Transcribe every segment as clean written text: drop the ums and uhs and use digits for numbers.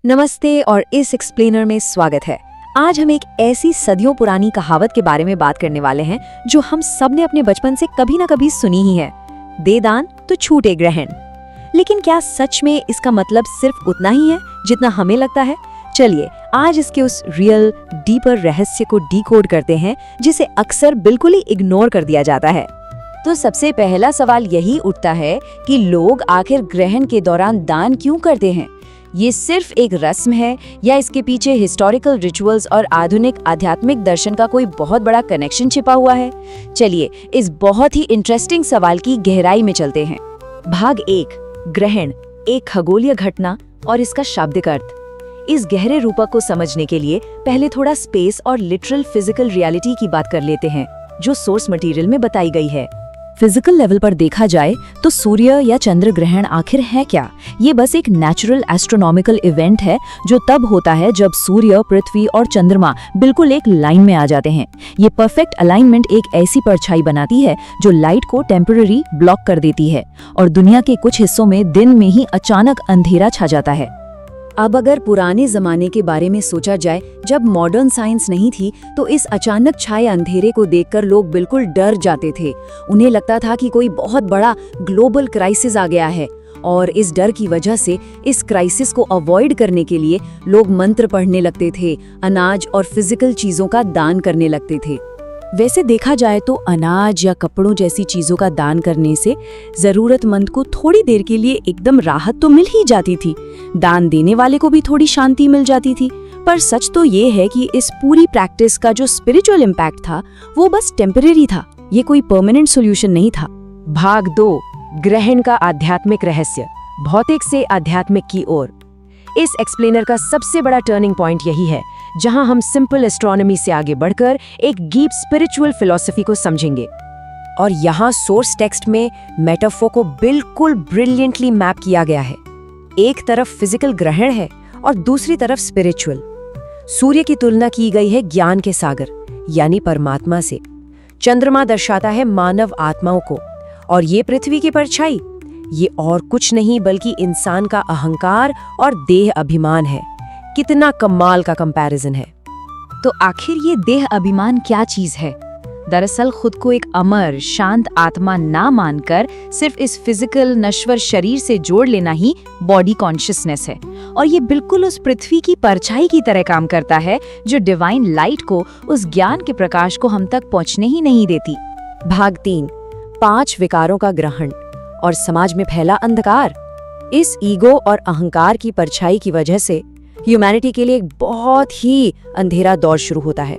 नमस्ते और इस एक्सप्लेनर में स्वागत है। आज हम एक ऐसी सदियों पुरानी कहावत के बारे में बात करने वाले हैं जो हम सब ने अपने बचपन से कभी ना कभी सुनी ही है, दे दान तो छूटे ग्रहण। लेकिन क्या सच में इसका मतलब सिर्फ उतना ही है जितना हमें लगता है? चलिए आज इसके उस रियल डीपर रहस्य को डीकोड करते हैं जिसे अक्सर बिल्कुल ही इग्नोर कर दिया जाता है। तो सबसे पहला सवाल यही उठता है कि लोग आखिर ग्रहण के दौरान दान क्यों करते हैं? ये सिर्फ एक रस्म है या इसके पीछे हिस्टोरिकल रिचुअल्स और आधुनिक आध्यात्मिक दर्शन का कोई बहुत बड़ा कनेक्शन छिपा हुआ है? चलिए इस बहुत ही इंटरेस्टिंग सवाल की गहराई में चलते हैं। भाग 1, ग्रहण, एक खगोलीय घटना और इसका शाब्दिक अर्थ। इस गहरे रूपक को समझने के लिए पहले थोड़ा स्पेस और लिटरल फिजिकल रियलिटी की बात कर लेते हैं जो सोर्स मटेरियल में बताई गई है। फिजिकल लेवल पर देखा जाए तो सूर्य या चंद्र ग्रहण आखिर है क्या? ये बस एक नेचुरल एस्ट्रोनॉमिकल इवेंट है जो तब होता है जब सूर्य, पृथ्वी और चंद्रमा बिल्कुल एक लाइन में आ जाते हैं। ये परफेक्ट अलाइनमेंट एक ऐसी परछाई बनाती है जो लाइट को टेम्पररी ब्लॉक कर देती है और दुनिया के कुछ हिस्सों में दिन में ही अचानक अंधेरा छा जाता है। अब अगर पुराने जमाने के बारे में सोचा जाए, जब मॉडर्न साइंस नहीं थी, तो इस अचानक छाए अंधेरे को देखकर लोग बिल्कुल डर जाते थे। उन्हें लगता था कि कोई बहुत बड़ा ग्लोबल क्राइसिस आ गया है और इस डर की वजह से इस क्राइसिस को अवॉइड करने के लिए लोग मंत्र पढ़ने लगते थे, अनाज और फिजिकल चीजों का दान करने लगते थे। वैसे देखा जाए तो अनाज या कपड़ों जैसी चीजों का दान करने से जरूरतमंद को थोड़ी देर के लिए एकदम राहत तो मिल ही जाती थी, दान देने वाले को भी थोड़ी शांति मिल जाती थी। पर सच तो ये है कि इस पूरी प्रैक्टिस का जो स्पिरिचुअल इम्पैक्ट था वो बस टेम्परेरी था, ये कोई परमानेंट सॉल्यूशन नहीं था। भाग 2, ग्रहण का आध्यात्मिक रहस्य, भौतिक से आध्यात्मिक की ओर। इस एक्सप्लेनर का सबसे बड़ा टर्निंग पॉइंट यही है जहां हम सिंपल एस्ट्रोनॉमी से आगे बढ़कर एक डीप स्पिरिचुअल फिलॉसफी को समझेंगे। और यहाँ सोर्स टेक्स्ट में मेटाफोर को बिल्कुल ब्रिलियंटली मैप किया गया है। एक तरफ फिजिकल ग्रहण है और दूसरी तरफ स्पिरिचुअल। सूर्य की तुलना की गई है ज्ञान के सागर यानी परमात्मा से। चंद्रमा दर्शाता है मानव आत्माओं को और ये पृथ्वी की परछाई, ये और कुछ नहीं बल्कि इंसान का अहंकार और देह अभिमान है। कितना कमाल का कंपैरिजन है। तो आखिर ये देह अभिमान क्या चीज है? दरअसल खुद को एक अमर शांत आत्मा ना मानकर सिर्फ इस फिजिकल नश्वर शरीर से जोड़ लेना ही बॉडी कॉन्शियसनेस है। और ये बिल्कुल उस पृथ्वी की परछाई की तरह काम करता है जो डिवाइन लाइट को, उस ज्ञान के प्रकाश को हम तक पहुंचने ही नहीं देती। भाग 3, 5 विकारों का ग्रहण और समाज में फैला अंधकार। इस ईगो और अहंकार की परछाई की वजह से ह्यूमैनिटी के लिए एक बहुत ही अंधेरा दौर शुरू होता है।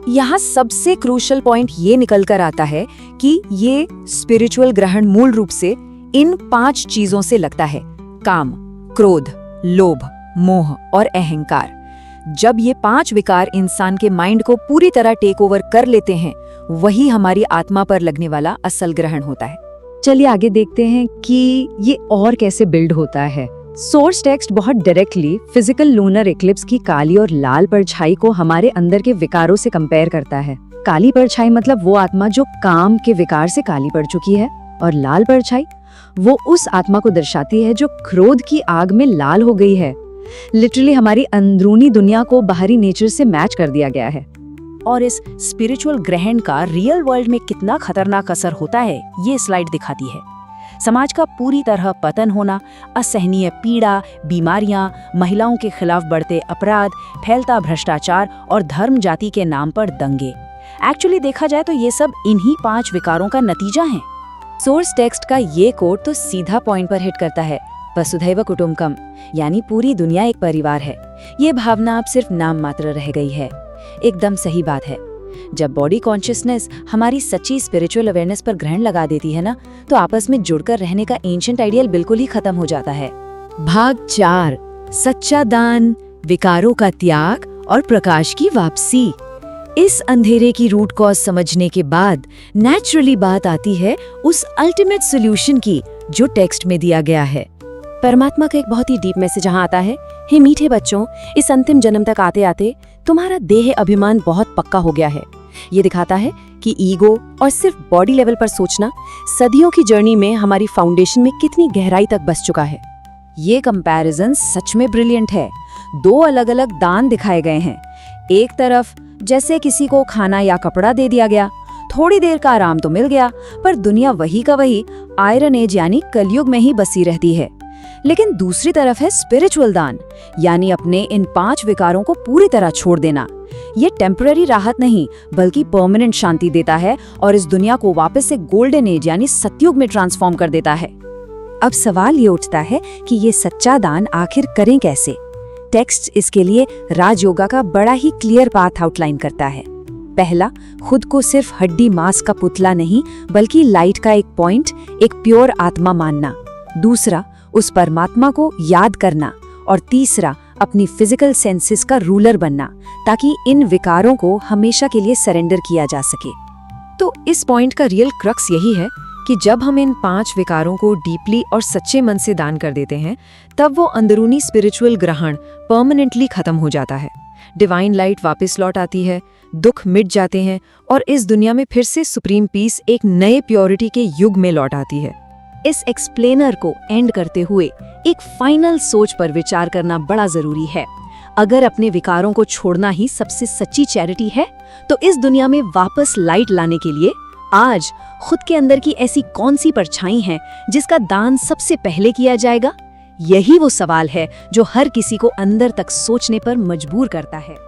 यहाँ सबसे क्रूशियल पॉइंट ये निकल कर आता है कि ये स्पिरिचुअल ग्रहण मूल रूप से इन 5 चीजों से लगता है: काम, क्रोध, लोभ, मोह और अहंकार। जब ये 5 विकार इंसान के माइंड को पूरी तरह टेक ओवर कर लेते हैं, वही हमारी आत्मा पर लगने वाला असल ग्रहण होता है। चलिए आगे देखते हैं कि ये और कैसे बिल्ड होता है। सोर्स टेक्स्ट बहुत डायरेक्टली फिजिकल लूनर इक्लिप्स की काली और लाल परछाई को हमारे अंदर के विकारों से कंपेयर करता है। काली परछाई मतलब वो आत्मा जो काम के विकार से काली पड़ चुकी है, और लाल परछाई वो उस आत्मा को दर्शाती है जो क्रोध की आग में लाल हो गई है। लिटरली हमारी अंदरूनी दुनिया को बाहरी नेचर से मैच कर दिया गया है। और इस स्पिरिचुअल ग्रहण का रियल वर्ल्ड में कितना खतरनाक असर होता है ये स्लाइड दिखाती है। समाज का पूरी तरह पतन होना, असहनीय पीड़ा, बीमारियां, महिलाओं के खिलाफ बढ़ते अपराध, फैलता भ्रष्टाचार और धर्म जाति के नाम पर दंगे। एक्चुअली देखा जाए तो ये सब इन्हीं 5 विकारों का नतीजा है। सोर्स टेक्स्ट का ये कोट तो सीधा पॉइंट पर हिट करता है। वसुधैव कुटुम्बकम यानी पूरी दुनिया एक परिवार है। ये भावना अब सिर्फ नाम मात्र रह गई है। एकदम सही बात है। जब बॉडी कॉन्शियसनेस हमारी सच्ची स्पिरिचुअल अवेयरनेस पर ग्रहण लगा देती है ना, तो आपस में जुड़कर रहने का एंशिएंट आइडियल बिल्कुल ही खत्म हो जाता है। भाग 4, सच्चा दान, विकारों का त्याग और प्रकाश की वापसी। इस अंधेरे की रूट कॉज समझने के बाद नेचुरली बात आती है उस अल्टीमेट सॉल्यूशन की जो टेक्स्ट में दिया गया है। परमात्मा का एक बहुत ही डीप मैसेज जहाँ आता है, हे मीठे बच्चों, इस अंतिम जन्म तक आते आते तुम्हारा देह अभिमान बहुत पक्का हो गया है। ये दिखाता है कि ईगो और सिर्फ बॉडी लेवल पर सोचना सदियों की जर्नी में हमारी फाउंडेशन में कितनी गहराई तक बस चुका है। ये कंपैरिजन सच में ब्रिलियंट है। दो अलग-अलग दान दिखाए गए हैं। एक तरफ जैसे किसी को खाना या कपड़ा दे दिया गया, थोड़ी देर का आराम तो मिल गया, पर दुनिया वही का वही आयरन एज यानी कलयुग में ही बसी रहती है। लेकिन दूसरी तरफ है स्पिरिचुअल दान, यानी अपने इन 5 विकारों को पूरी तरह छोड़ देना। ये टेम्पररी राहत नहीं बल्कि परमानेंट शांति देता है और इस दुनिया को वापस से गोल्डन एज यानी सतयुग में ट्रांसफॉर्म कर देता है। अब सवाल ये उठता है कि ये सच्चा दान आखिर करें कैसे? टेक्स्ट इसके लिए राजयोगा का बड़ा ही क्लियर पाथ आउटलाइन करता है। पहला, खुद को सिर्फ हड्डी मांस का पुतला नहीं बल्कि लाइट का एक पॉइंट, एक प्योर आत्मा मानना। दूसरा, उस परमात्मा को याद करना। और तीसरा, अपनी फिजिकल सेंसेस का रूलर बनना, ताकि इन विकारों को हमेशा के लिए सरेंडर किया जा सके। तो इस पॉइंट का रियल क्रक्स यही है कि जब हम इन 5 विकारों को डीपली और सच्चे मन से दान कर देते हैं, तब वो अंदरूनी स्पिरिचुअल ग्रहण परमानेंटली खत्म हो जाता है। डिवाइन लाइट वापस लौट आती है, दुख मिट जाते हैं और इस दुनिया में फिर से सुप्रीम पीस एक नए प्योरिटी के युग में लौट आती है। इस एक्सप्लेनर को एंड करते हुए एक फाइनल सोच पर विचार करना बड़ा जरूरी है। अगर अपने विकारों को छोड़ना ही सबसे सच्ची चैरिटी है, तो इस दुनिया में वापस लाइट लाने के लिए आज खुद के अंदर की ऐसी कौन सी परछाई है जिसका दान सबसे पहले किया जाएगा? यही वो सवाल है जो हर किसी को अंदर तक सोचने पर मजबूर करता है।